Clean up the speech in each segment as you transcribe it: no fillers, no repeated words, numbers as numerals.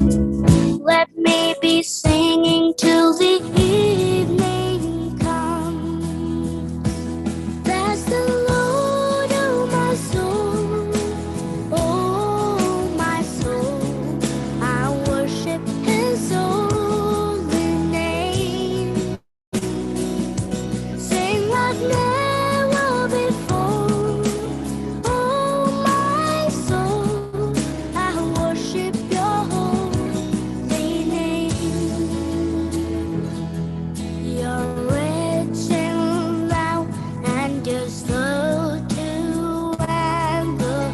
Let me be singing till the evening comes. Bless the Lord, oh my soul, oh my soul. I worship His holy name. Sing like never before, oh my soul. I worship Your holy name. You're rich in love and You're slow to anger.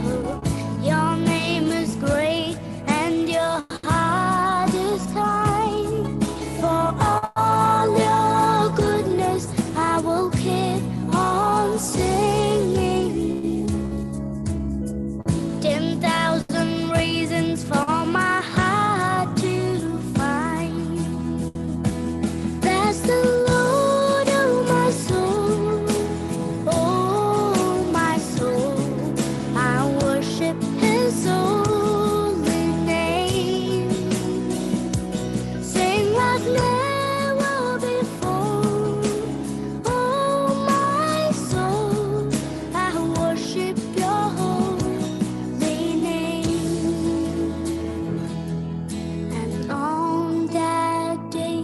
Your name is great and Your heart is kind. For all Your goodness, I will keep on singing. 10,000 reasons for my heart to find. Bless the Lord, oh my soul, oh my soul. I worship His holy name. Sing like never before, oh my soul. I worship Your holy name. And on that day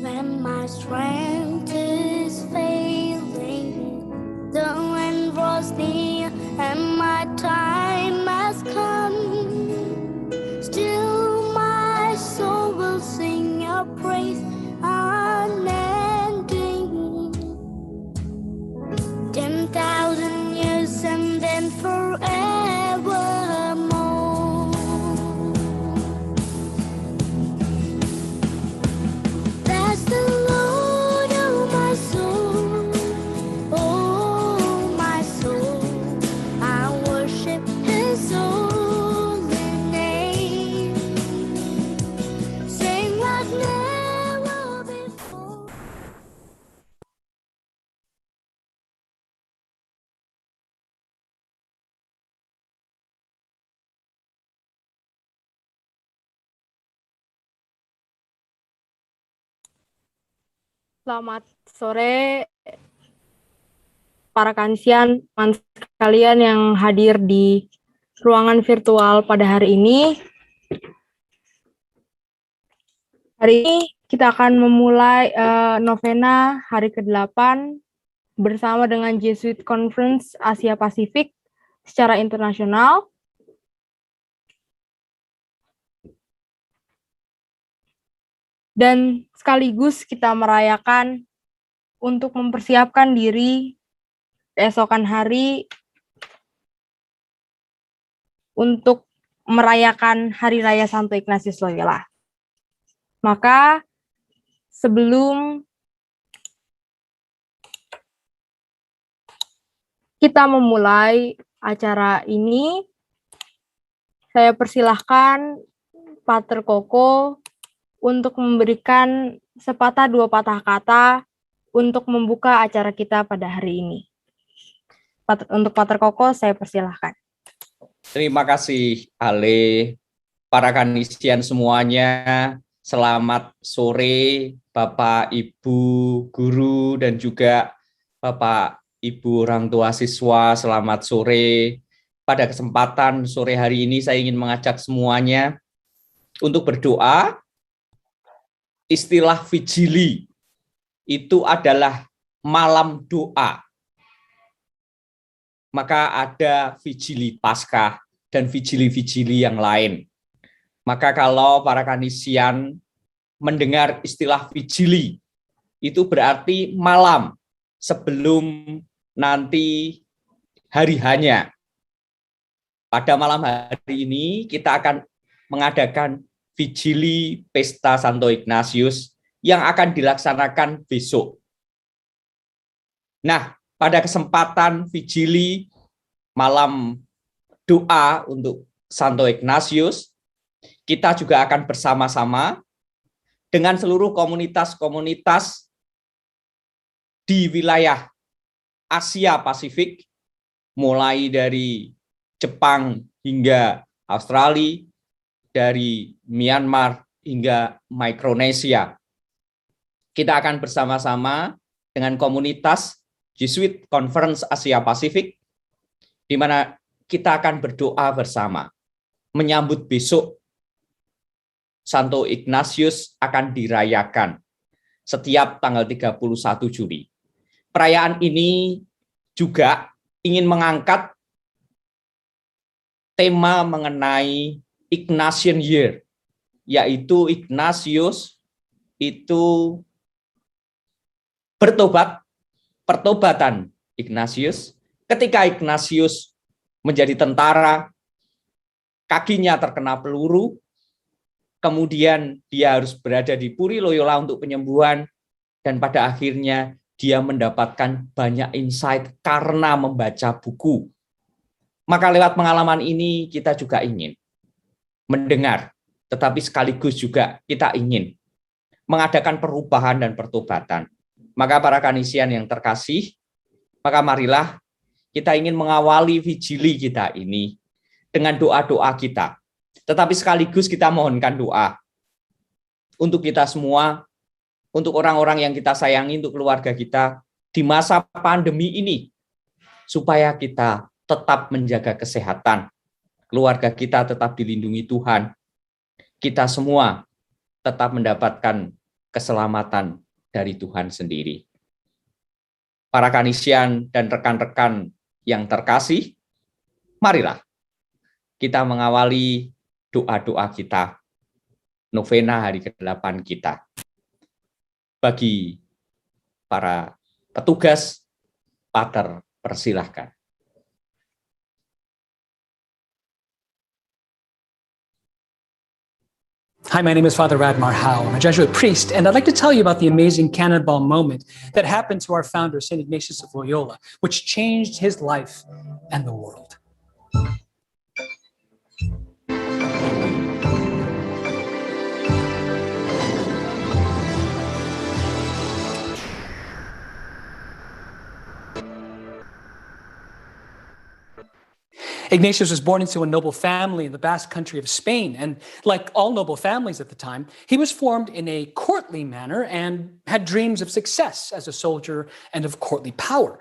when my strength is failing, the end was near and my time has come. Still my soul will sing Your praise unending. 10,000 years and then forevermore. Bless the Lord, oh my soul, oh my soul. I worship His holy name. Sing like never before. Selamat sore para kansian sekalian yang hadir di ruangan virtual pada hari ini. Hari ini kita akan memulai novena hari ke-8 bersama dengan Jesuit Conference Asia Pasifik secara internasional. Dan sekaligus kita merayakan untuk mempersiapkan diri keesokan hari untuk merayakan Hari Raya Santo Ignatius Loyola. Maka sebelum kita memulai acara ini, saya persilahkan Pater Koko untuk memberikan sepatah dua patah kata untuk membuka acara kita pada hari ini. Untuk Pater Koko, saya persilahkan. Terima kasih, Ale. Para kanisian semuanya, selamat sore, Bapak, Ibu, guru, dan juga Bapak, Ibu, orang tua siswa, selamat sore. Pada kesempatan sore hari ini, saya ingin mengajak semuanya untuk berdoa. Istilah vigili itu adalah malam doa. Maka ada vigili Paskah dan vigili-vigili yang lain. Maka kalau para kanisian mendengar istilah vigili, itu berarti malam sebelum nanti hari hanya. Pada malam hari ini kita akan mengadakan vigili Pesta Santo Ignatius yang akan dilaksanakan besok. Nah, pada kesempatan vigili malam doa untuk Santo Ignatius, kita juga akan bersama-sama dengan seluruh komunitas-komunitas di wilayah Asia Pasifik, mulai dari Jepang hingga Australia, dari Myanmar hingga Micronesia. Kita akan bersama-sama dengan komunitas Jesuit Conference Asia Pasifik, di mana kita akan berdoa bersama, menyambut besok Santo Ignatius akan dirayakan setiap tanggal 31 Juli. Perayaan ini juga ingin mengangkat tema mengenai Ignatian Year, yaitu Ignatius itu bertobat, pertobatan Ignatius. Ketika Ignatius menjadi tentara, kakinya terkena peluru, kemudian dia harus berada di Puri Loyola untuk penyembuhan, dan pada akhirnya dia mendapatkan banyak insight karena membaca buku. Maka lewat pengalaman ini kita juga ingin mendengar, tetapi sekaligus juga kita ingin mengadakan perubahan dan pertobatan. Maka para kanisian yang terkasih, maka marilah kita ingin mengawali vigili kita ini dengan doa-doa kita. Tetapi sekaligus kita mohonkan doa untuk kita semua, untuk orang-orang yang kita sayangi, untuk keluarga kita di masa pandemi ini, supaya kita tetap menjaga kesehatan, keluarga kita tetap dilindungi Tuhan, kita semua tetap mendapatkan keselamatan dari Tuhan sendiri. Para kanisian dan rekan-rekan yang terkasih, marilah kita mengawali doa-doa kita, novena hari ke-8 kita. Bagi para petugas, Pater, persilahkan. Hi, my name is Father Radmar Howe. I'm a Jesuit priest, and I'd like to tell you about the amazing cannonball moment that happened to our founder, St. Ignatius of Loyola, which changed his life and the world. Ignatius was born into a noble family in the Basque country of Spain, and like all noble families at the time, he was formed in a courtly manner and had dreams of success as a soldier and of courtly power.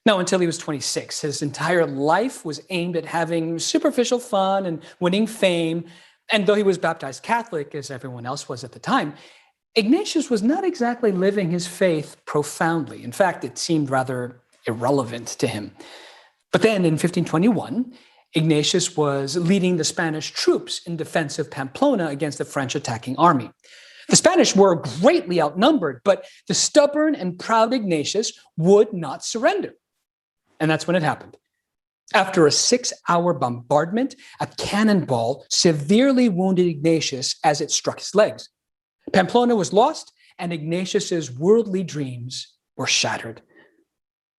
Now, until he was 26, his entire life was aimed at having superficial fun and winning fame, and though he was baptized Catholic, as everyone else was at the time, Ignatius was not exactly living his faith profoundly. In fact, it seemed rather irrelevant to him. But then in 1521, Ignatius was leading the Spanish troops in defense of Pamplona against the French attacking army. The Spanish were greatly outnumbered, but the stubborn and proud Ignatius would not surrender. And that's when it happened. After a 6-hour bombardment, a cannonball severely wounded Ignatius as it struck his legs. Pamplona was lost, and Ignatius's worldly dreams were shattered.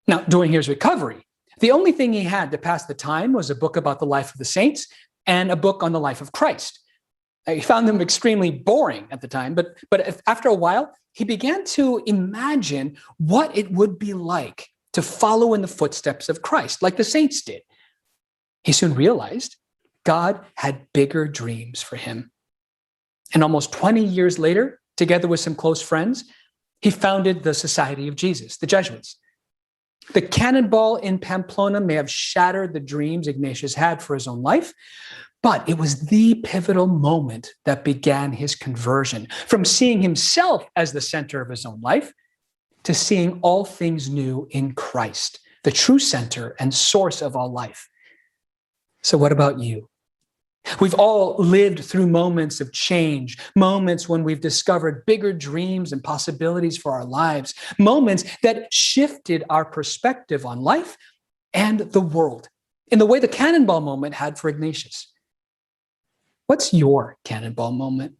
Now, during his recovery, the only thing he had to pass the time was a book about the life of the saints and a book on the life of Christ. He found them extremely boring at the time, but after a while, he began to imagine what it would be like to follow in the footsteps of Christ, like the saints did. He soon realized God had bigger dreams for him. And almost 20 years later, together with some close friends, he founded the Society of Jesus, the Jesuits. The cannonball in Pamplona may have shattered the dreams Ignatius had for his own life, but it was the pivotal moment that began his conversion from seeing himself as the center of his own life to seeing all things new in Christ, the true center and source of all life. So what about you? We've all lived through moments of change, moments when we've discovered bigger dreams and possibilities for our lives, moments that shifted our perspective on life and the world in the way the cannonball moment had for Ignatius. What's your cannonball moment?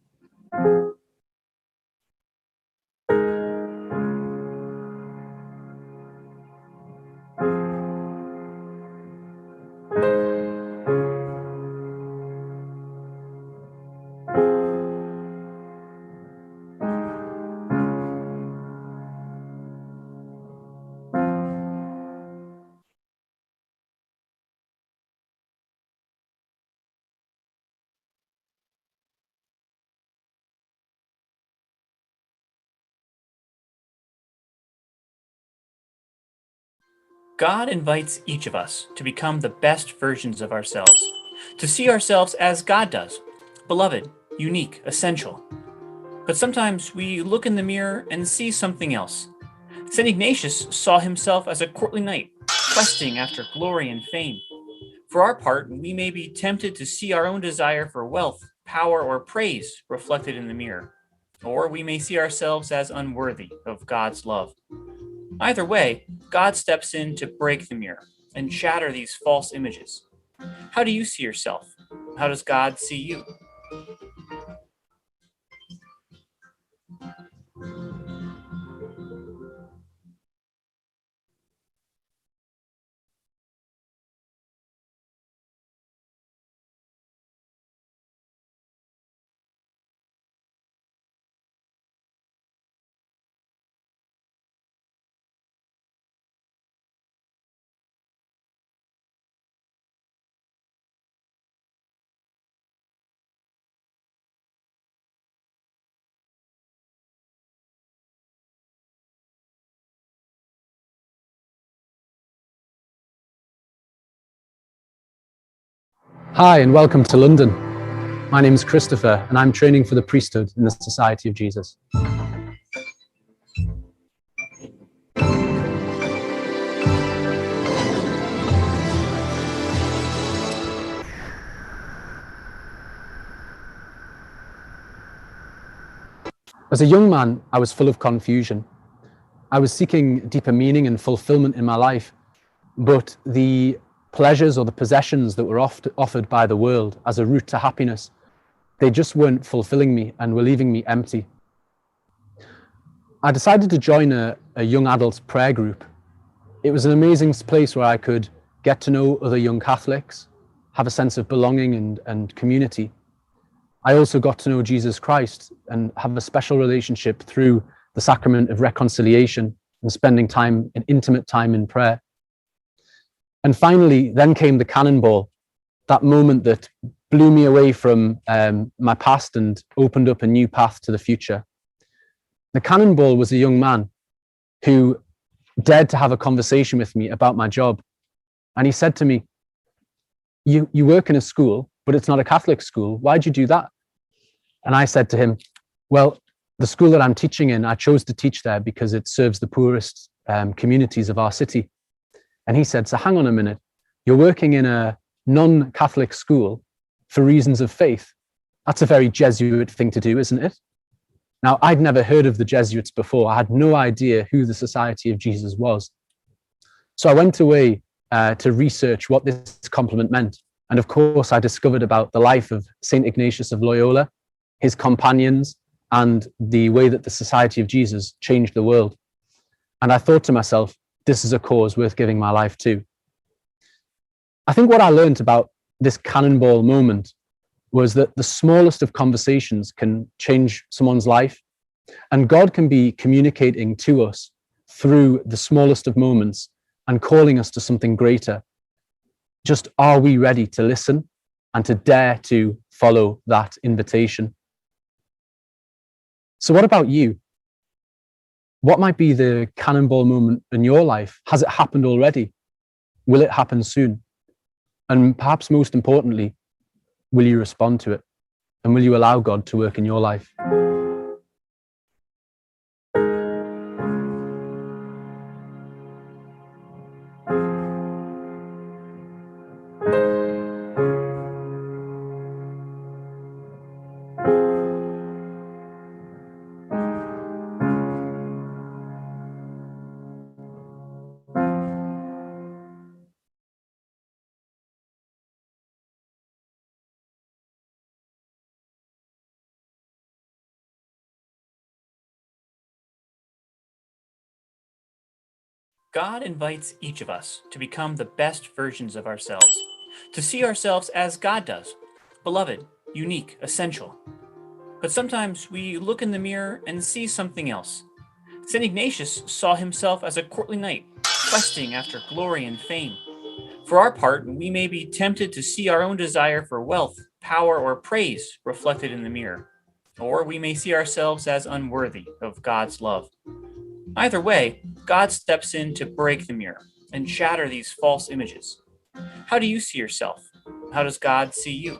God invites each of us to become the best versions of ourselves, to see ourselves as God does, beloved, unique, essential. But sometimes we look in the mirror and see something else. St. Ignatius saw himself as a courtly knight, questing after glory and fame. For our part, we may be tempted to see our own desire for wealth, power, or praise reflected in the mirror, or we may see ourselves as unworthy of God's love. Either way, God steps in to break the mirror and shatter these false images. How do you see yourself? How does God see you? Hi and welcome to London. My name is Christopher and I'm training for the priesthood in the Society of Jesus. As a young man, I was full of confusion. I was seeking deeper meaning and fulfillment in my life, but the pleasures or the possessions that were offered by the world as a route to happiness, they just weren't fulfilling me and were leaving me empty. I decided to join a young adult prayer group. It was an amazing place where I could get to know other young Catholics, have a sense of belonging and community. I also got to know Jesus Christ and have a special relationship through the sacrament of reconciliation and spending time, an intimate time in prayer. And finally, then came the cannonball, that moment that blew me away from my past and opened up a new path to the future. The cannonball was a young man who dared to have a conversation with me about my job. And he said to me, you work in a school, but it's not a Catholic school. Why'd you do that? And I said to him, well, the school that I'm teaching in, I chose to teach there because it serves the poorest communities of our city. And he said, so hang on a minute, you're working in a non-Catholic school for reasons of faith. That's a very Jesuit thing to do, isn't it? Now, I'd never heard of the Jesuits before. I had no idea who the Society of Jesus was. So I went away to research what this compliment meant. And of course, I discovered about the life of St. Ignatius of Loyola, his companions, and the way that the Society of Jesus changed the world. And I thought to myself, this is a cause worth giving my life to. I think what I learned about this cannonball moment was that the smallest of conversations can change someone's life, and God can be communicating to us through the smallest of moments and calling us to something greater. Just are we ready to listen and to dare to follow that invitation? So what about you? What might be the cannonball moment in your life? Has it happened already? Will it happen soon? And perhaps most importantly, will you respond to it? And will you allow God to work in your life? God invites each of us to become the best versions of ourselves, to see ourselves as God does, beloved, unique, essential. But sometimes we look in the mirror and see something else. St. Ignatius saw himself as a courtly knight, questing after glory and fame. For our part, we may be tempted to see our own desire for wealth, power, or praise reflected in the mirror, or we may see ourselves as unworthy of God's love. Either way, God steps in to break the mirror and shatter these false images. How do you see yourself? How does God see you?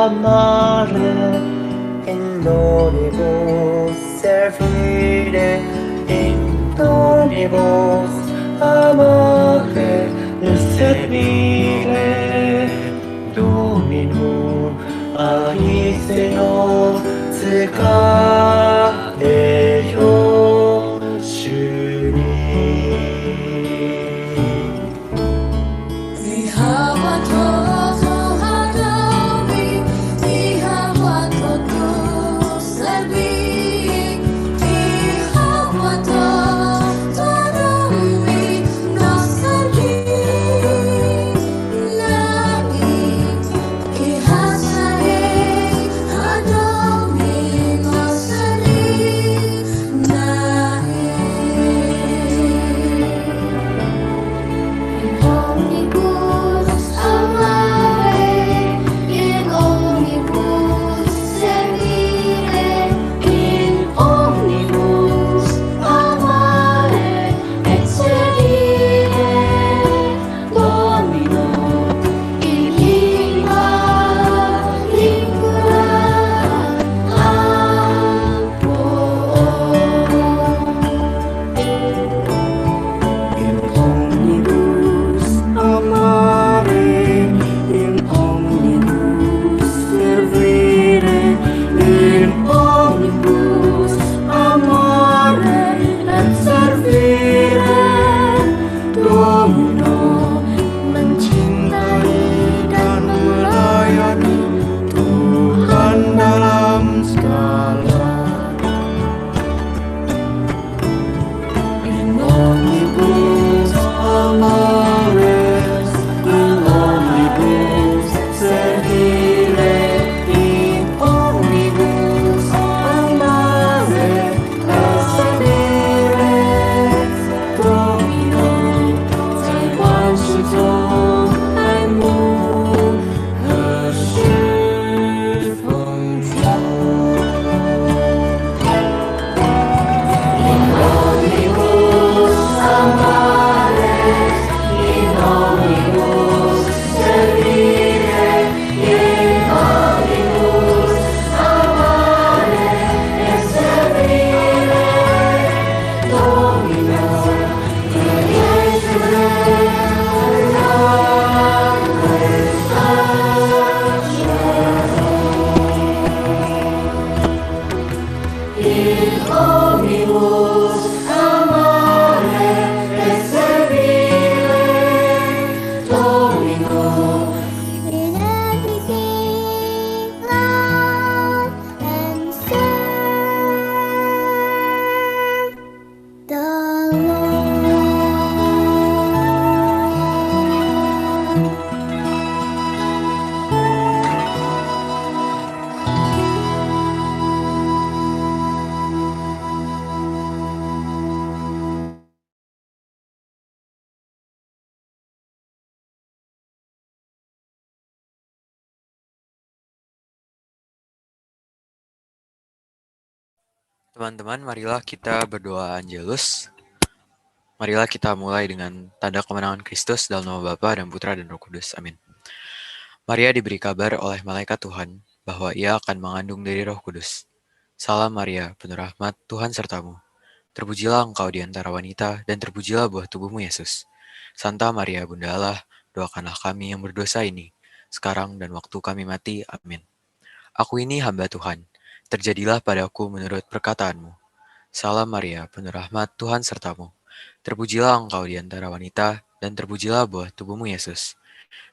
amare in donibus servire, in donibus amare et servire. Dominum ahiseno tsukaeyo 주님. Teman-teman, marilah kita berdoa Angelus. Marilah kita mulai dengan tanda kemenangan Kristus dalam nama Bapa dan Putra dan Roh Kudus. Amin. Maria diberi kabar oleh malaikat Tuhan bahwa ia akan mengandung dari Roh Kudus. Salam Maria, penuh rahmat, Tuhan sertamu. Terpujilah engkau di antara wanita, dan terpujilah buah tubuhmu Yesus. Santa Maria, Bunda Allah, doakanlah kami yang berdosa ini, sekarang dan waktu kami mati. Amin. Aku ini hamba Tuhan. Terjadilah padaku menurut perkataanmu. Salam Maria, penuh rahmat, Tuhan sertamu. Terpujilah engkau di antara wanita, dan terpujilah buah tubuhmu Yesus.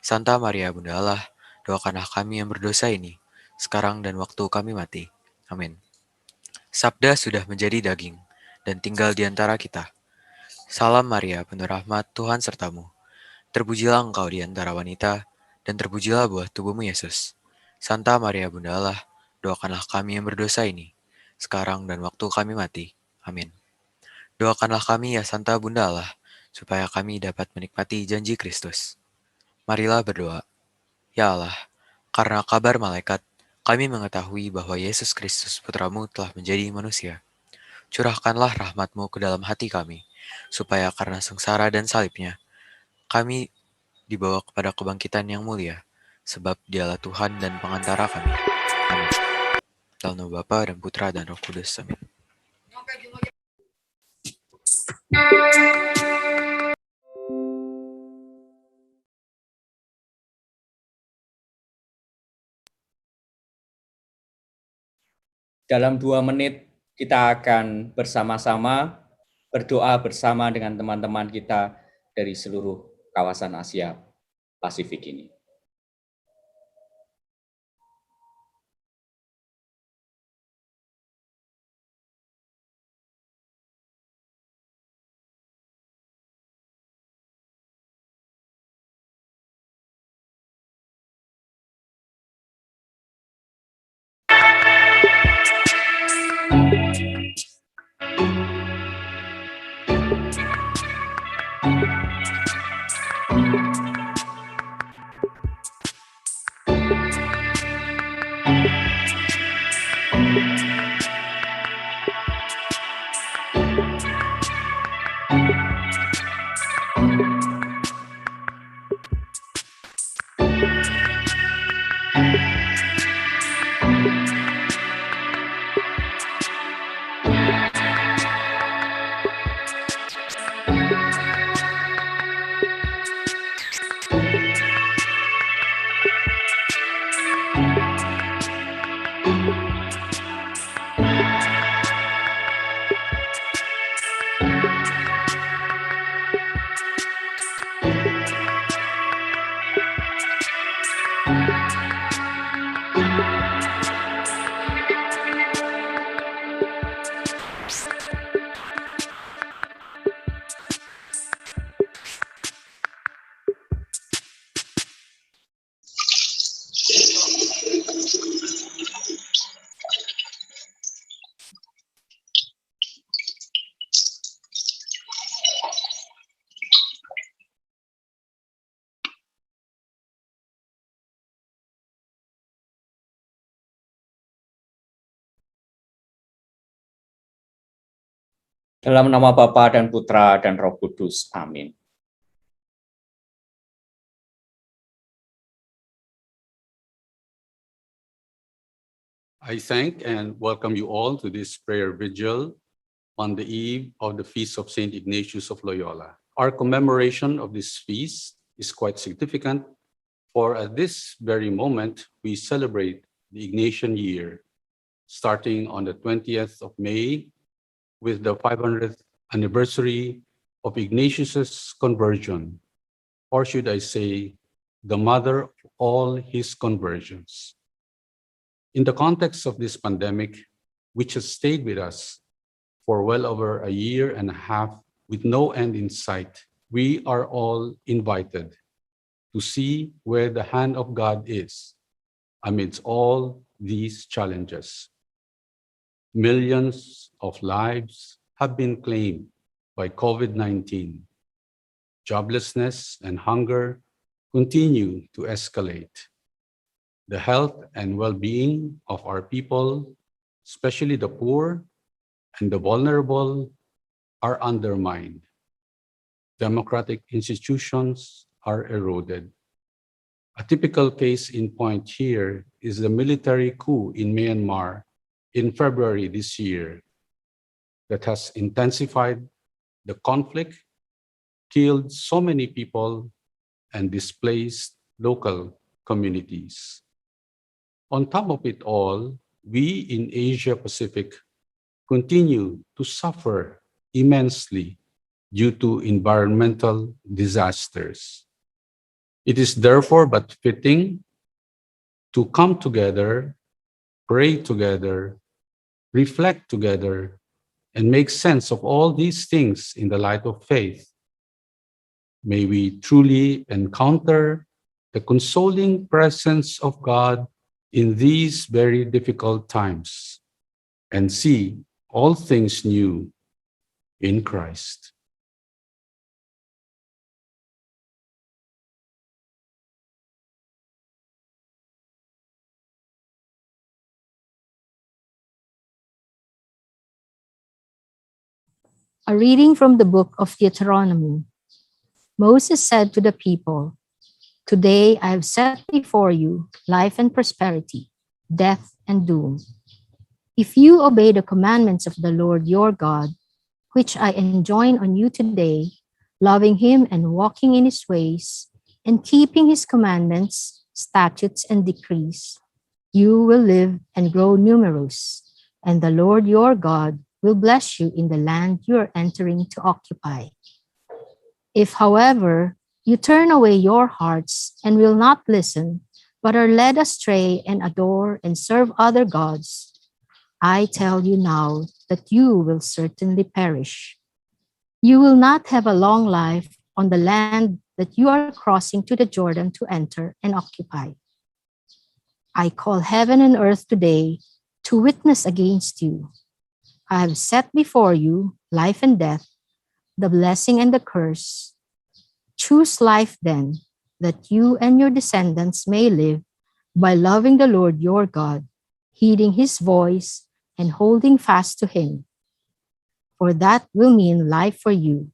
Santa Maria, Bunda Allah, doakanlah kami yang berdosa ini, sekarang dan waktu kami mati. Amin. Sabda sudah menjadi daging, dan tinggal di antara kita. Salam Maria, penuh rahmat, Tuhan sertamu. Terpujilah engkau di antara wanita, dan terpujilah buah tubuhmu Yesus. Santa Maria, Bunda Allah, doakanlah kami yang berdosa ini, sekarang dan waktu kami mati. Amin. Doakanlah kami ya Santa Bunda Allah, supaya kami dapat menikmati janji Kristus. Marilah berdoa. Ya Allah, karena kabar malaikat, kami mengetahui bahwa Yesus Kristus Putramu telah menjadi manusia. Curahkanlah rahmat-Mu ke dalam hati kami, supaya karena sengsara dan salibnya, kami dibawa kepada kebangkitan yang mulia, sebab Dialah Tuhan dan pengantara kami. Amin. Dalam nama Bapa dan Putra dan Roh Kudus. Amin. Dalam 2 menit kita akan bersama-sama berdoa bersama dengan teman-teman kita dari seluruh kawasan Asia Pasifik ini. Dalam nama Bapa dan Putra dan Roh Kudus. Amin. I thank and welcome you all to this prayer vigil on the eve of the feast of Saint Ignatius of Loyola. Our commemoration of this feast is quite significant, for at this very moment we celebrate the Ignatian year, starting on the 20th of May with the 500th anniversary of Ignatius's conversion, or should I say, the mother of all his conversions. In the context of this pandemic, which has stayed with us for well over a year and a half with no end in sight, we are all invited to see where the hand of God is amidst all these challenges. Millions of lives have been claimed by COVID-19. Joblessness and hunger continue to escalate. The health and well-being of our people, especially the poor and the vulnerable, are undermined. Democratic institutions are eroded. A typical case in point here is the military coup in Myanmar in February this year that has intensified the conflict, killed so many people, and displaced local communities. On top of it all, we in Asia Pacific continue to suffer immensely due to environmental disasters. It is therefore but fitting to come together, pray together, reflect together, and make sense of all these things in the light of faith. May we truly encounter the consoling presence of God in these very difficult times and see all things new in Christ. A reading from the book of Deuteronomy. Moses said to the people, Today I have set before you life and prosperity, death and doom. If you obey the commandments of the Lord your God, which I enjoin on you today, loving him and walking in his ways, and keeping his commandments, statutes, and decrees, you will live and grow numerous, and the Lord your God will bless you in the land you are entering to occupy. If, however, you turn away your hearts and will not listen, but are led astray and adore and serve other gods, I tell you now that you will certainly perish. You will not have a long life on the land that you are crossing to the Jordan to enter and occupy. I call heaven and earth today to witness against you. I have set before you life and death, the blessing and the curse. Choose life then, that you and your descendants may live by loving the Lord your God, heeding his voice, and holding fast to him. For that will mean life for you,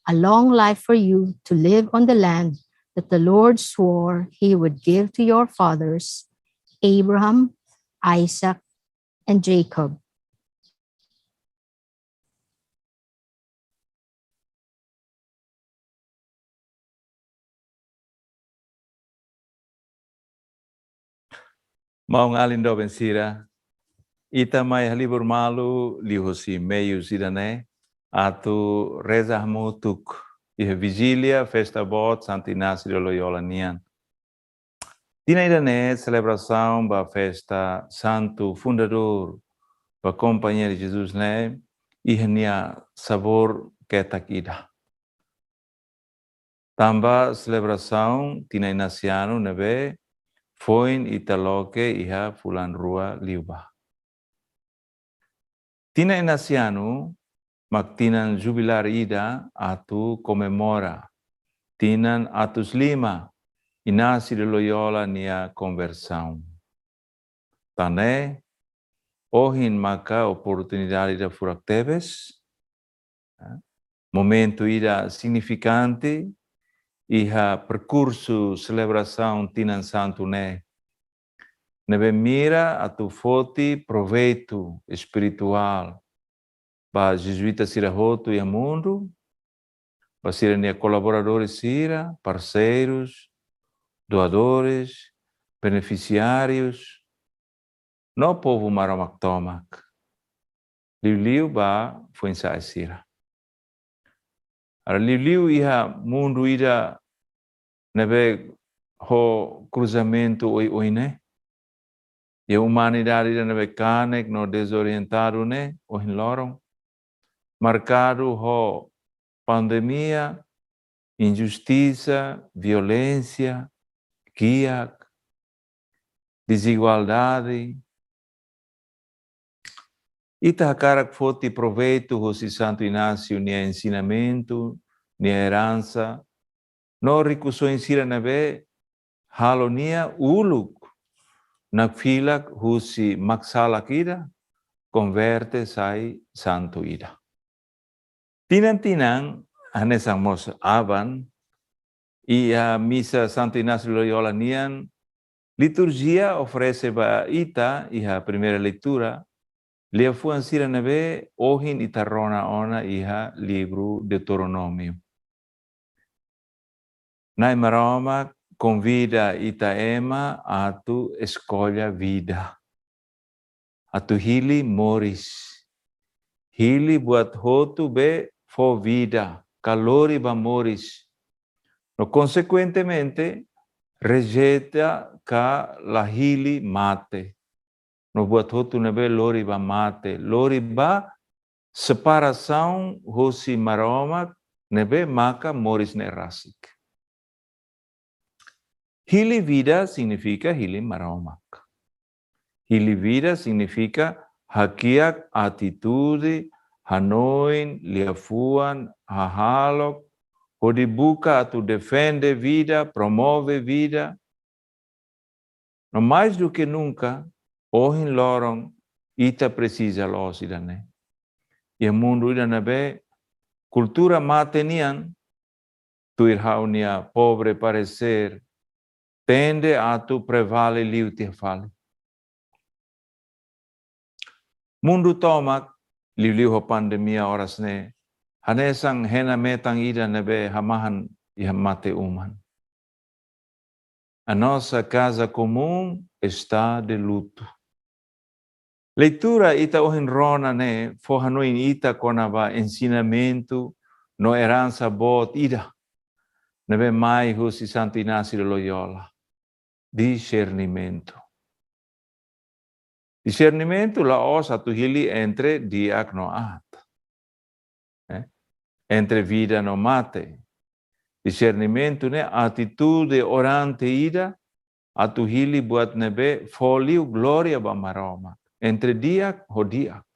a long life for you to live on the land that the Lord swore he would give to your fathers, Abraham, Isaac, and Jacob. Mau ngalindo bensira, ita mai halibur malu lihosi meio zidane, atu reza hamutuk, iha vigilia, festa bot, Santo Ignatius Loyola nian. Tina idane, celebração ba festa Santo Fundador, ba Companhia de Jesus ne, iha nia sabor ketak ida. Tamba celebração, tina inaciano nebe, Foin italoke iha fulan rua liuba. Tina inasianu, maktinan jubilar ida atu comemora. Tinan atus lima, Inácio de Loyola nia conversão. Tane, ohin maka oportunidade da furak teves, momento ida significante, iha percurso celebração tinan santo ne. Nebe mira atu foti proveito espiritual para jesuita sira roto e mundo, para sira nia colaboradores sira, parceiros, doadores, beneficiários, no povo maramak tomak. Liu ba foi ensai sira. Ara liu iha mundo ida nebe ho cruzamento oi ne. E a humanidade da nevecane no desorientado ne o hinlorong marcado ho pandemia, injustiça, violência, guia, desigualdade. Ita hakarak foti proveito hosi Santo Inácio nia ensinamento, nia herança, no ricuso insira neve halo nia uluk. Nagfilak husi maksalak ida, converte sai santo ida. Tinan hanesang mos aban, ia misa Santo Ignatius Loyola nian, liturgia oferece ba ita, iha primeira leitura, lia fuan sira neve, ohin itarona ona iha livro Deuteronômio. Nai maromak, convida Itaema atu escolha vida. Atu hili moris. Hili buat hotu be fo vida. Calori ba moris. No consequentemente, rejeita ka la hili mate. No buat hotu nebe lori ba mate. Lori ba separação hosi maromak nebe maka moris ne rasik. Hili vida significa hili maromak. Hili vida significa hakiak atitude, hanoin, liafuan, hahalok, hodibuka atu defende vida, promove vida. No mais do que nunca, ohin lorong, ita precisa losidane. E o mundo idanabe, cultura matenian, tuirhaunia pobre parecer, tende atu prevale liu tia fale. Mundu tomak liu ho pandemia oras ne, hanesang hena metang ida nebe hamahan iha mate uman. A nossa casa comum está de luto. Leitura ita ohin rona ne, fohanoin ita konaba ensinamento no herança bot ida. Nebe mai husi Santo Ignatius Loyola. Discernimento. Discernimento la osa tu hili entre diak no at. Entre vida no mate. Discernimento ne atitude orante ida atu hili buat nebe foliu gloria ba maroma. Entre diak ho diak.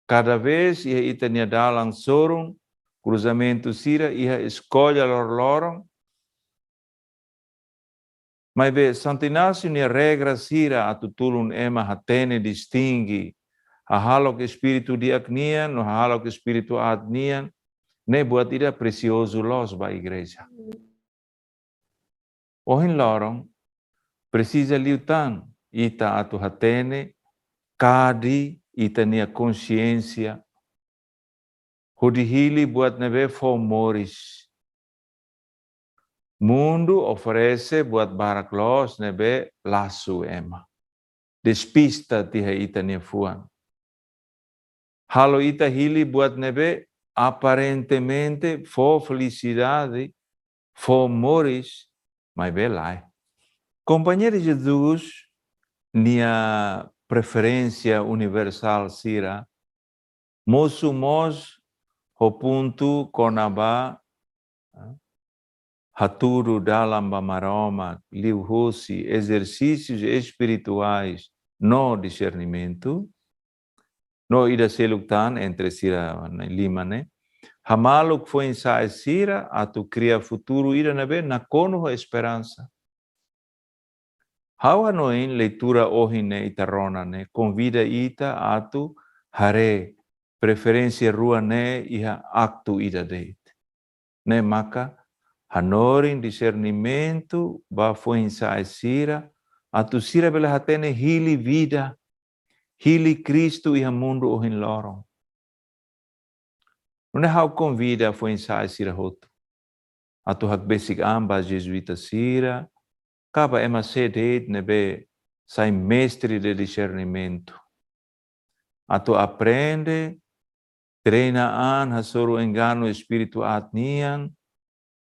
Cada vez ia ita nia dalang sorong, cruzamento sira ia escolha lorong. Mas be Santo Inácio nia regra sira atu tulun ema hatene distingue a halok espírito diak nian, no halok espírito ad nian, ne buat ida precioso los ba igreja. Ohin lorong, precisa liutan ita atu hatene, kadi ita nia consciência, hudihili buat nebe fomoris. Mundo oferece buat barak los nebe lasu ema. Despista tiha ita nia fuan. Halo ita hili buat nebe aparentemente fo felicidade, fo moris, mas belai. Companheiro Jesus, nia preferência universal sira, moço mos ho punto konaba haturu dalam bamaroma, liu hosi, exercícios espirituais no discernimento, no ida seluktan entre sira lima ne, hamaluk foi ensai sira atu cria futuro ida nabe na kono esperança. Hawa noin leitura ohine itarona ne, convida ita atu hare, preferência rua ne iha actu ida deit. Ne maka, hanorin discernimento ba foi ensai sira, atu sira bela hatene hili vida, hili Cristo iha mundo ohin lorong. Nune hau convida foi ensai sira hotu. Atu hak basic amba jesuita sira, kaba ema sedeit nebe sai mestre de discernimento. Atu aprende, treina an hasoro engano espiritu atnian,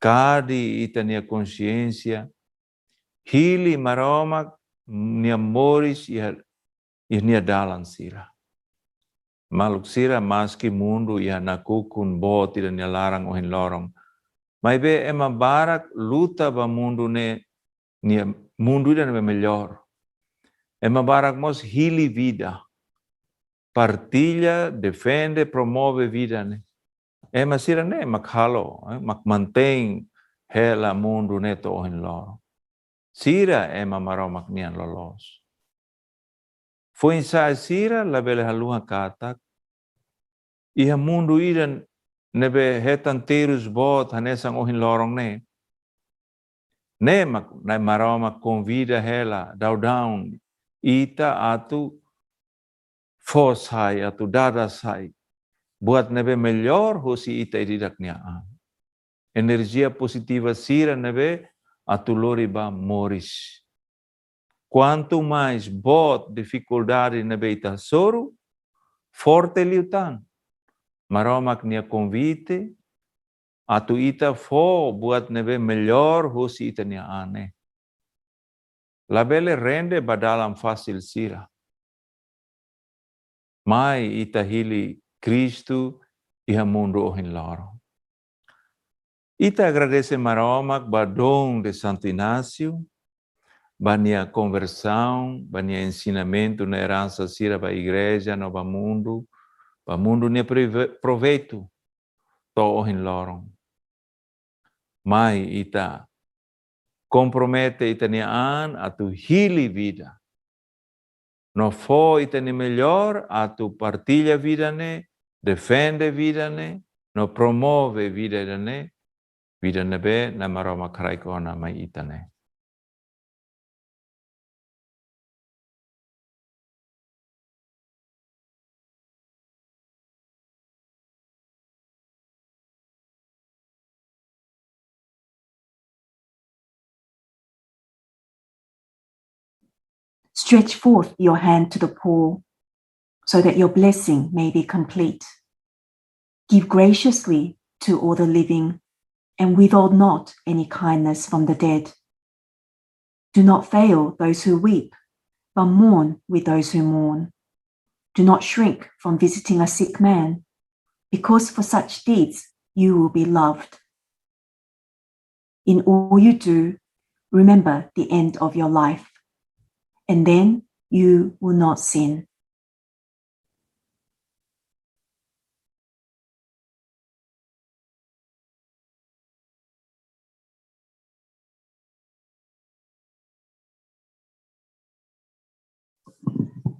kadi ita nia consciência, hili maromak nia moris iha nia dalan sira. Maluk sira maski mundo iha nakukun bot ida nia larang ohin lorong. Mas be ema barak luta ba mundo ne nia mundo ida ne melhor. Ema barak mos hili vida. Partilha, defende, promove vida ne. Ema sira ne mak halo, mak mantém hela mundo ne to ohin lorong. Sira ema maromak nian lolos. Foi ensai sira la bele halunga katak. Iha mundo ida nebe hetanteiros bot hanesang ohin lorong ne. Ne mak na maromak convida hela down ita atu fosai atu dadasai. Buat nebe melhor hosi ita ididak niaan. Energia positiva sira nebe atu loriba moris. Quanto mais bot dificuldade nebe ita soru, forte liutan. Maromak nia convite, atu ita fo buat nebe melhor hosi ita nia ane. Labele rende badalam fasil sira. Mai ita hili Cristo iha mundo ohin lorong. Ita agradece maromak badong de Santo Inácio, bania conversão, bania ensinamento na herança sira ba igreja no ba mundo nia proveito to ohin lorong. Mai ita compromete ita nia an atu hili vida. No fo ita ni melhor atu partilha vida ne, defende vida ne, no promove vida ne be na maroma karaikona mai ita ne. Stretch forth your hand to the poor, so that your blessing may be complete. Give graciously to all the living, and withhold not any kindness from the dead. Do not fail those who weep, but mourn with those who mourn. Do not shrink from visiting a sick man, because for such deeds you will be loved. In all you do, remember the end of your life, and then you will not sin.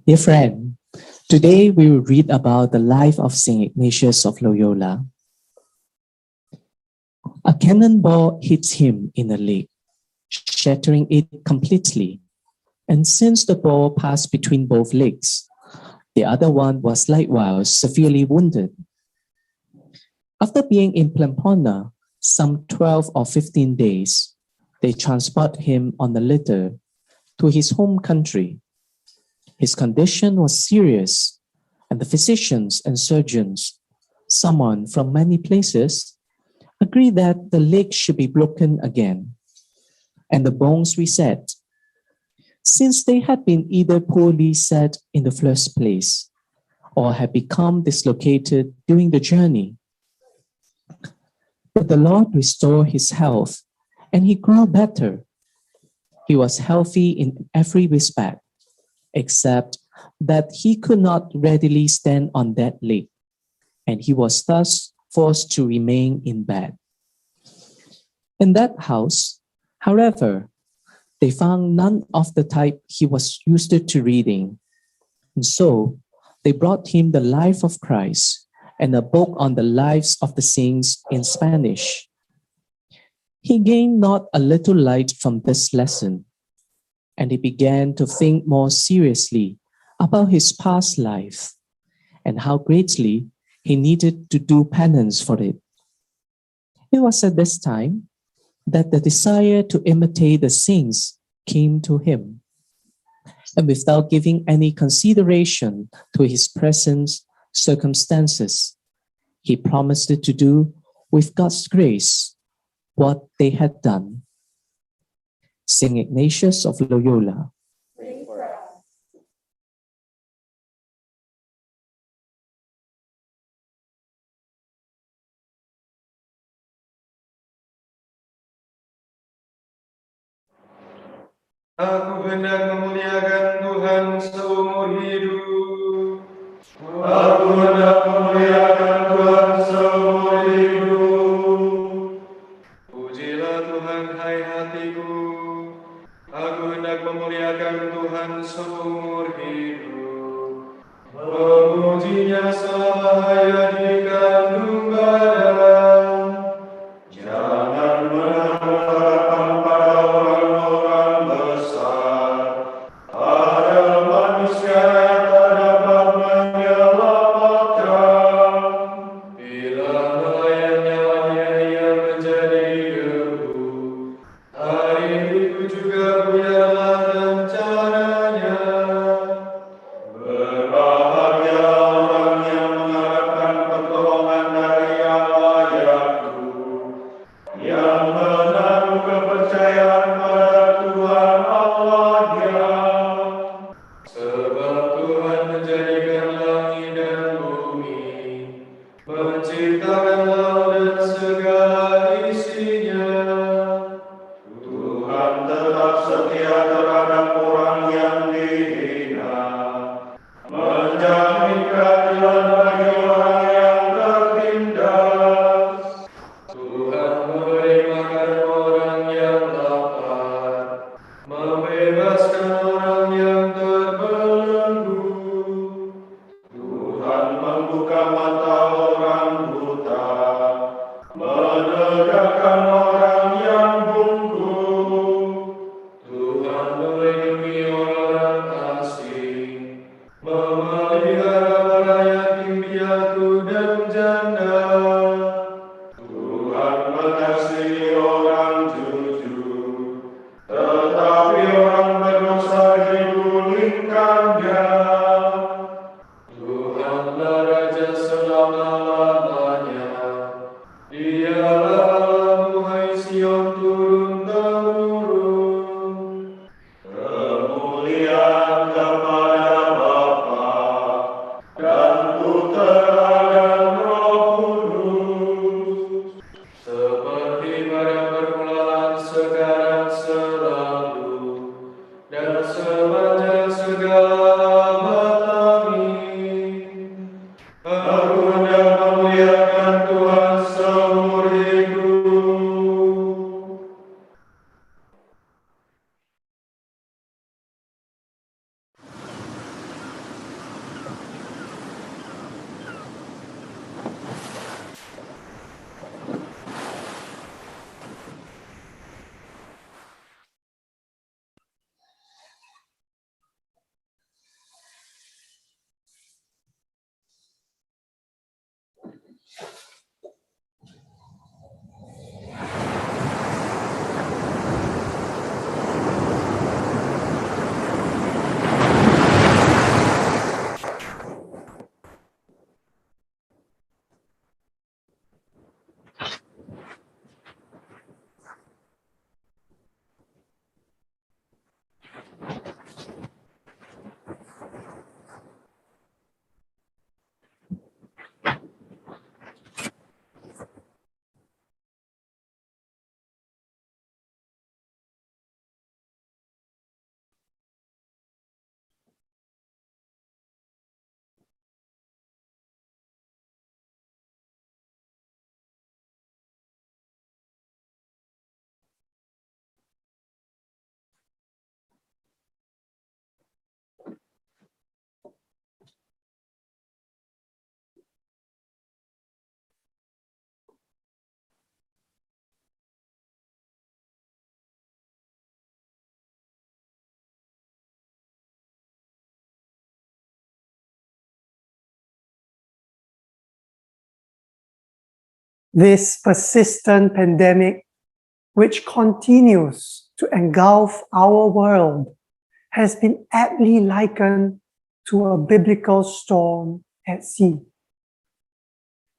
Dear friend, today we will read about the life of Saint Ignatius of Loyola. A cannonball hits him in the leg, shattering it completely. And since the ball passed between both legs, the other one was likewise severely wounded. After being in Plempona some 12 or 15 days, they transport him on a litter to his home country. His condition was serious, and the physicians and surgeons, summoned from many places, agreed that the leg should be broken again and the bones reset, since they had been either poorly set in the first place or had become dislocated during the journey. But the Lord restored his health, and he grew better. He was healthy in every respect, except that he could not readily stand on that leg, and he was thus forced to remain in bed. In that house, however, they found none of the type he was used to reading, and so they brought him the Life of Christ and a book on the lives of the saints in Spanish. He gained not a little light from this lesson, and he began to think more seriously about his past life and how greatly he needed to do penance for it. It was at this time that the desire to imitate the saints came to him, and without giving any consideration to his present circumstances, he promised to do, with God's grace, what they had done. Saint Ignatius of Loyola. Aku hendak memuliakan Tuhan seumur hidup. Aku hendak memuliakan Tuhan seumur hidup. Pujilah Tuhan, hai hatiku. Aku hendak memuliakan Tuhan seumur hidup. Memujinya selama hayat di kandung badan. Jangan mengharapkan pada orang-orang besar. Ada manusia yang tak dapat menyelamatkan. Dialah Allah, hai Sion turun-temurun. Kemuliaan kepada Bapa dan Putra dan Roh Kudus, seperti pada permulaan, sekarang, selalu, dan sepanjang segala abad. Amin. Aku hendak memuliakan Tuhan seumur hidup. This persistent pandemic, which continues to engulf our world, has been aptly likened to a biblical storm at sea.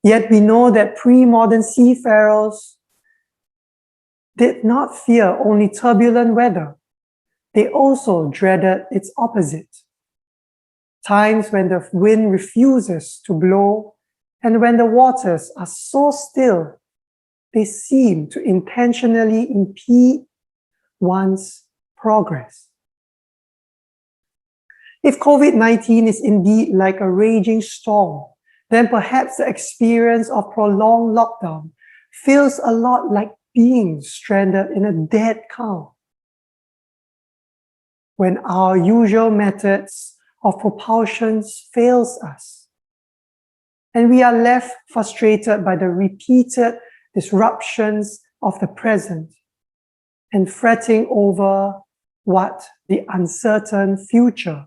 Yet we know that pre-modern seafarers did not fear only turbulent weather. They also dreaded its opposite. Times when the wind refuses to blow and when the waters are so still, they seem to intentionally impede one's progress. If COVID-19 is indeed like a raging storm, then perhaps the experience of prolonged lockdown feels a lot like being stranded in a dead calm. When our usual methods of propulsion fails us, and we are left frustrated by the repeated disruptions of the present and fretting over what the uncertain future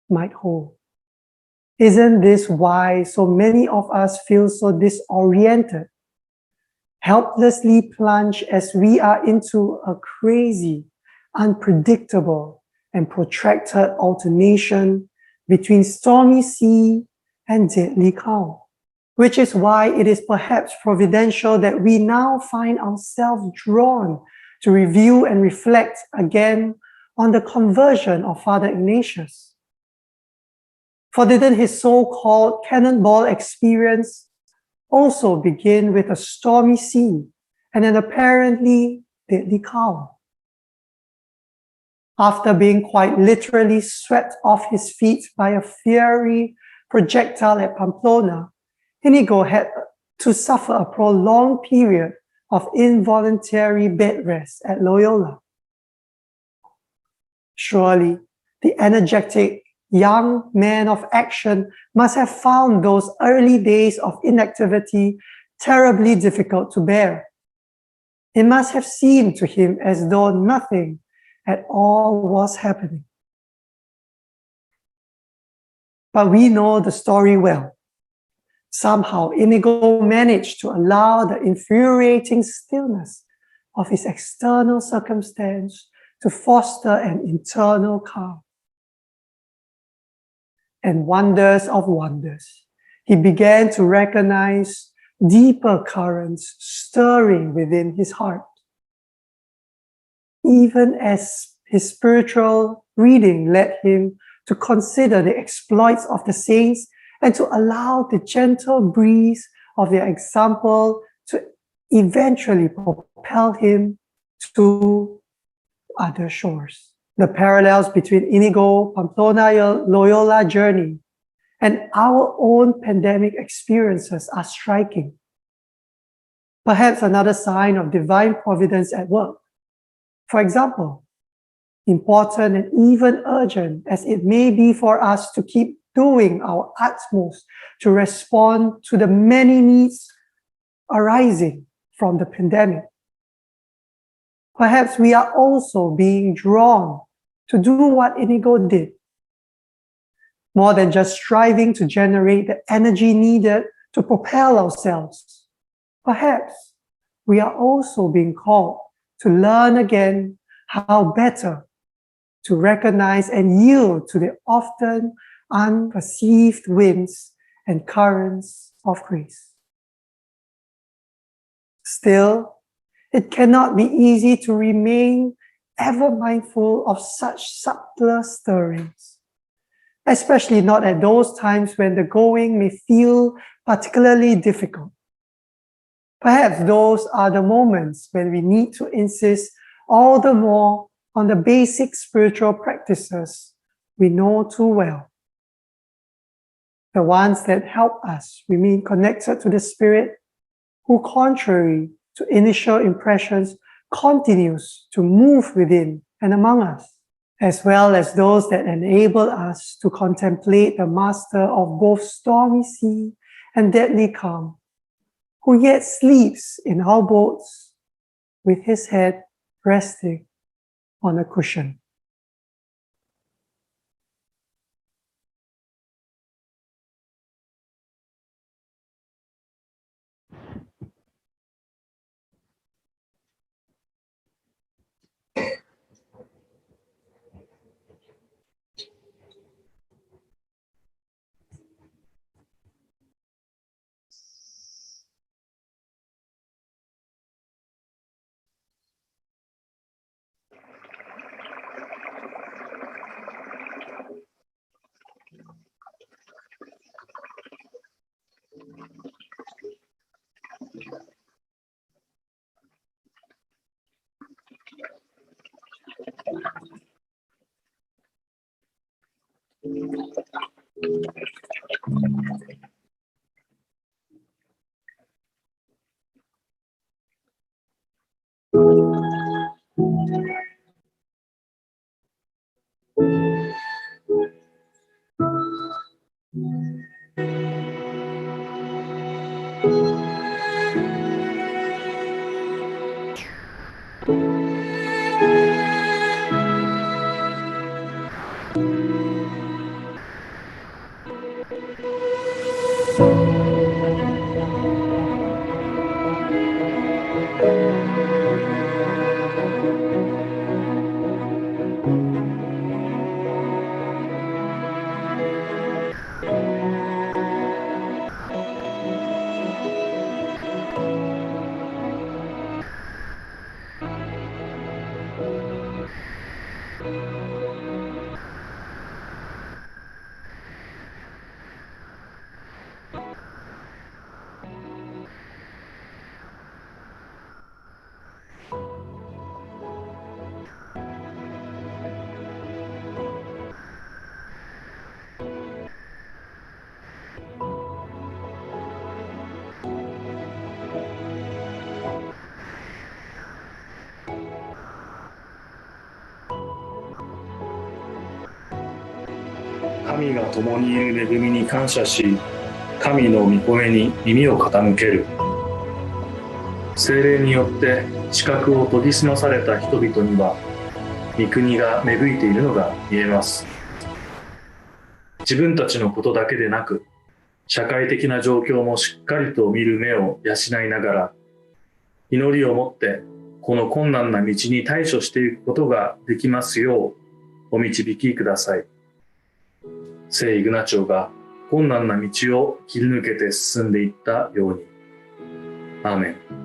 might hold. Isn't this why so many of us feel so disoriented, helplessly plunged as we are into a crazy, unpredictable, and protracted alternation between stormy sea and deadly calm? Which is why it is perhaps providential that we now find ourselves drawn to review and reflect again on the conversion of Father Ignatius. For didn't his so-called cannonball experience also begin with a stormy sea and an apparently deadly calm? After being quite literally swept off his feet by a fiery projectile at Pamplona, Inigo had to suffer a prolonged period of involuntary bed rest at Loyola. Surely, the energetic young man of action must have found those early days of inactivity terribly difficult to bear. It must have seemed to him as though nothing at all was happening. But we know the story well. Somehow, Inigo managed to allow the infuriating stillness of his external circumstance to foster an internal calm. And wonders of wonders, he began to recognize deeper currents stirring within his heart. Even as his spiritual reading led him to consider the exploits of the saints and to allow the gentle breeze of their example to eventually propel him to other shores. The parallels between Inigo Pamplona Loyola journey and our own pandemic experiences are striking. Perhaps another sign of divine providence at work. For example, important and even urgent as it may be for us to keep doing our utmost to respond to the many needs arising from the pandemic. Perhaps we are also being drawn to do what Inigo did. More than just striving to generate the energy needed to propel ourselves. Perhaps we are also being called to learn again how better to recognize and yield to the often unperceived winds and currents of grace. Still, it cannot be easy to remain ever mindful of such subtler stirrings, especially not at those times when the going may feel particularly difficult. Perhaps those are the moments when we need to insist all the more on the basic spiritual practices we know too well. The ones that help us remain connected to the Spirit, who, contrary to initial impressions, continues to move within and among us, as well as those that enable us to contemplate the Master of both stormy sea and deadly calm, who yet sleeps in our boats with his head resting on a cushion.神が共にいる恵みに感謝し、神の御声に耳を傾ける。聖霊によって知覚を研ぎ澄まされた人々には、御国が芽吹いているのが見えます。自分たちのことだけでなく、社会的な状況もしっかりと見る目を養いながら、祈りをもってこの困難な道に対処していくことができますようお導きください。聖イグナチオが困難な道を切り抜けて進んでいったように。 아멘.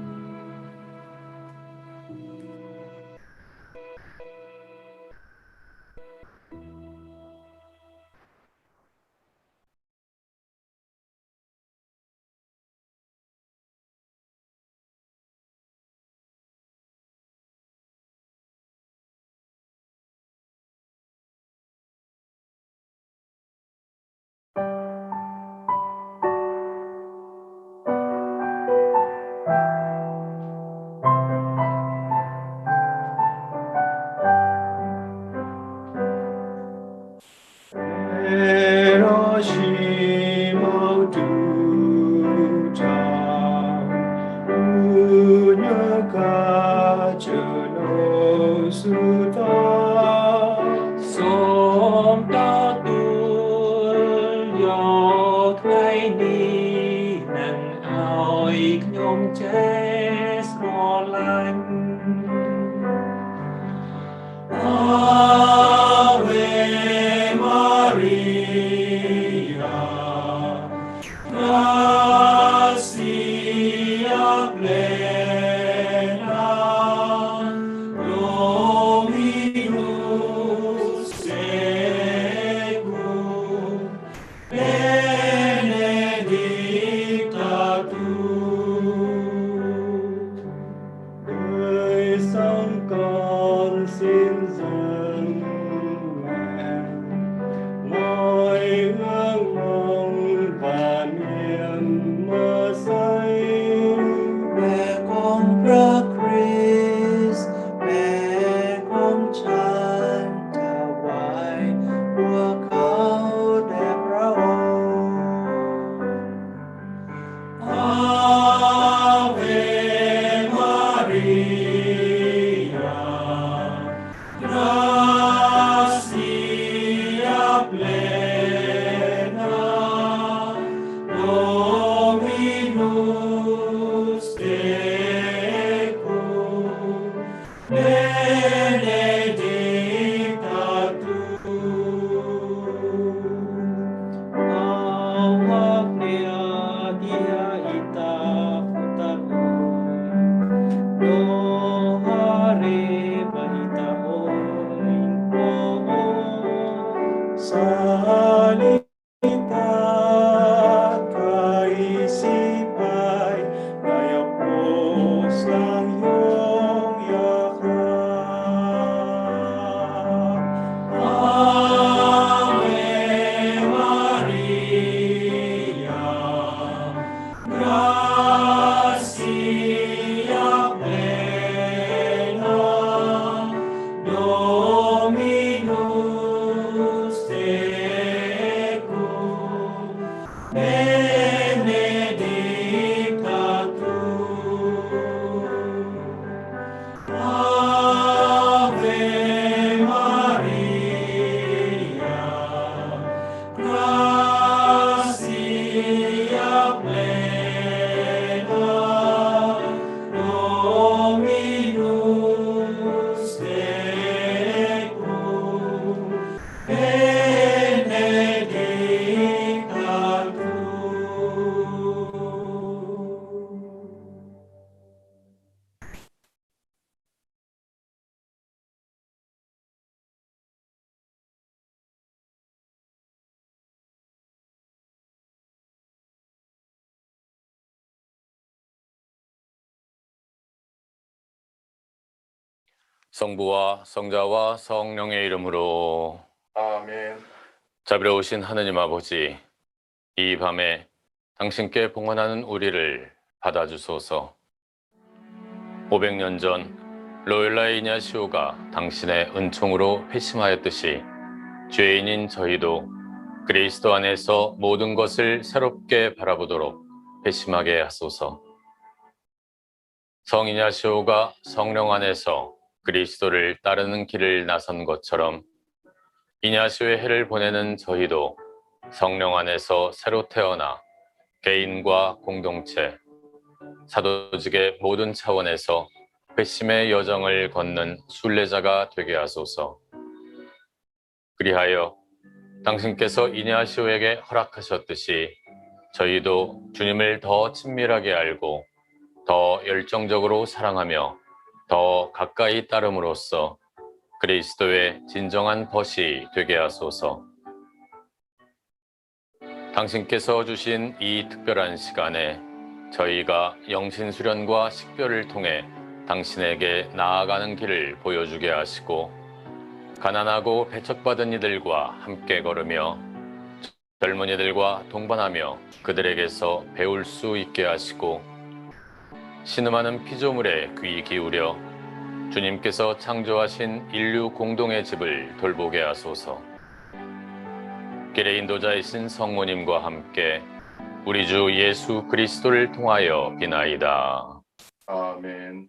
성부와 성자와 성령의 이름으로 아멘. 자비로우신 하느님 아버지, 이 밤에 당신께 봉헌하는 우리를 받아주소서. 500년 전 로열라의 이냐시오가 당신의 은총으로 회심하였듯이 죄인인 저희도 그리스도 안에서 모든 것을 새롭게 바라보도록 회심하게 하소서. 성 이냐시오가 성령 안에서 그리스도를 따르는 길을 나선 것처럼 이냐시오의 해를 보내는 저희도 성령 안에서 새로 태어나 개인과 공동체, 사도직의 모든 차원에서 회심의 여정을 걷는 순례자가 되게 하소서. 그리하여 당신께서 이냐시오에게 허락하셨듯이 저희도 주님을 더 친밀하게 알고 더 열정적으로 사랑하며 더 가까이 따름으로써 그리스도의 진정한 벗이 되게 하소서. 당신께서 주신 이 특별한 시간에 저희가 영신수련과 식별을 통해 당신에게 나아가는 길을 보여주게 하시고 가난하고 배척받은 이들과 함께 걸으며 젊은이들과 동반하며 그들에게서 배울 수 있게 하시고 신음하는 피조물에 귀 기울여 주님께서 창조하신 인류 공동의 집을 돌보게 하소서. 길의 인도자이신 성모님과 함께 우리 주 예수 그리스도를 통하여 비나이다. 아멘.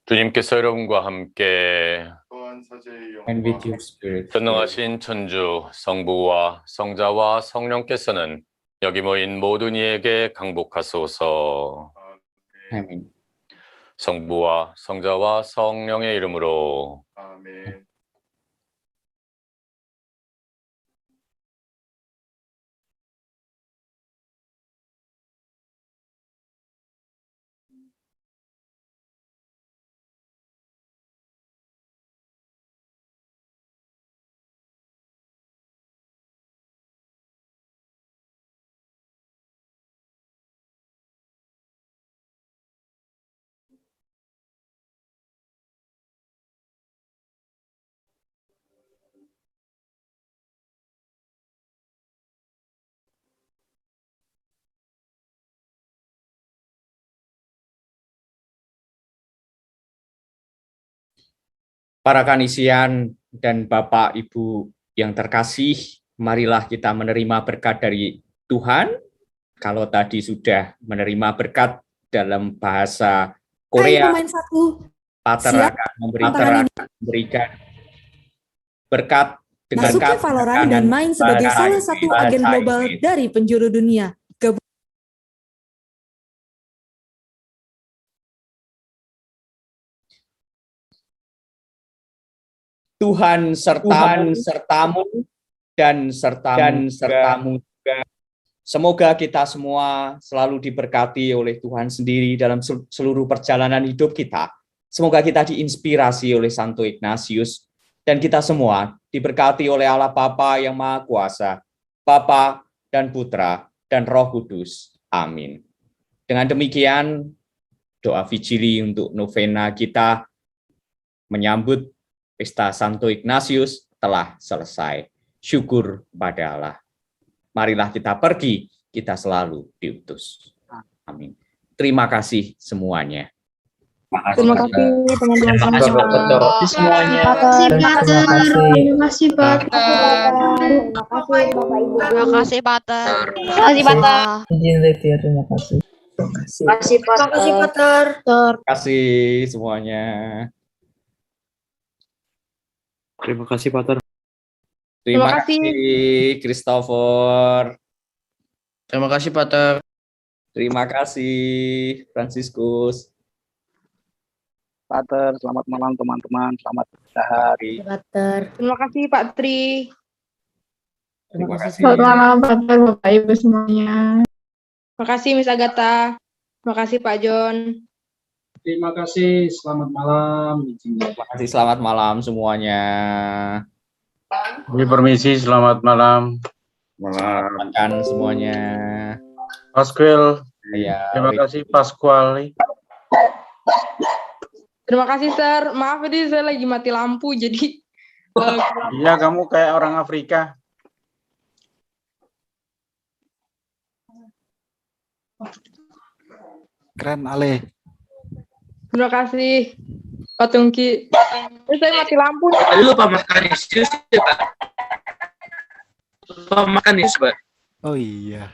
주님께서 여러분과 함께 또한 사제의 And with your 영광 spirit. 전능하신 천주 성부와 성자와 성령께서는 여기 모인 모든 이에게 강복하소서. 아멘. 성부와 성자와 성령의 이름으로. 아멘. Para kanisian dan Bapak Ibu yang terkasih, marilah kita menerima berkat dari Tuhan. Kalau tadi sudah menerima berkat dalam bahasa Korea, pemain satu. Pater Siap. akan memberikan berkat dengan Masuk ke Valorant dan main sebagai salah satu agen global dari penjuru dunia. Tuhan sertamu dan sertamu juga. Semoga kita semua selalu diberkati oleh Tuhan sendiri dalam seluruh perjalanan hidup kita. Semoga kita diinspirasi oleh Santo Ignatius dan kita semua diberkati oleh Allah Bapa yang Maha Kuasa, Bapa dan Putra dan Roh Kudus. Amin. Dengan demikian, doa vigili untuk novena kita menyambut Pesta Santo Ignatius telah selesai. Syukur pada Allah. Marilah kita pergi, kita selalu diutus. Amin. Terima kasih semuanya. Terima kasih teman-teman semuanya. Terima kasih Pak. Terima kasih Bapak Ibu. Terima kasih Pater. Terima kasih Pater. Izin Letia, terima kasih. Terima kasih Pater. Terima kasih semuanya. Terima kasih, Pater. Terima kasih, Christopher. Terima kasih, Pater. Terima kasih, Franciscus. Pater, selamat malam teman-teman. Selamat istirahat. Pater. Terima kasih Pak Tri. Terima kasih. Selamat malam Pater, Bapak Ibu semuanya. Terima kasih Miss Agatha. Terima kasih Pak John. Terima kasih, selamat malam. Terima kasih, selamat malam semuanya. Kami permisi, selamat malam. Makan semuanya. Pasquale, ya, terima kasih Pasquale. Terima kasih Sir. Maaf ini saya lagi mati lampu jadi. Iya, kamu kayak orang Afrika. Keren, Ale. Terima kasih Pak Tungki. Saya mati lampu. Tadi lupa makan Yesus ya Pak. Lupa makan Yesus Pak. Oh iya.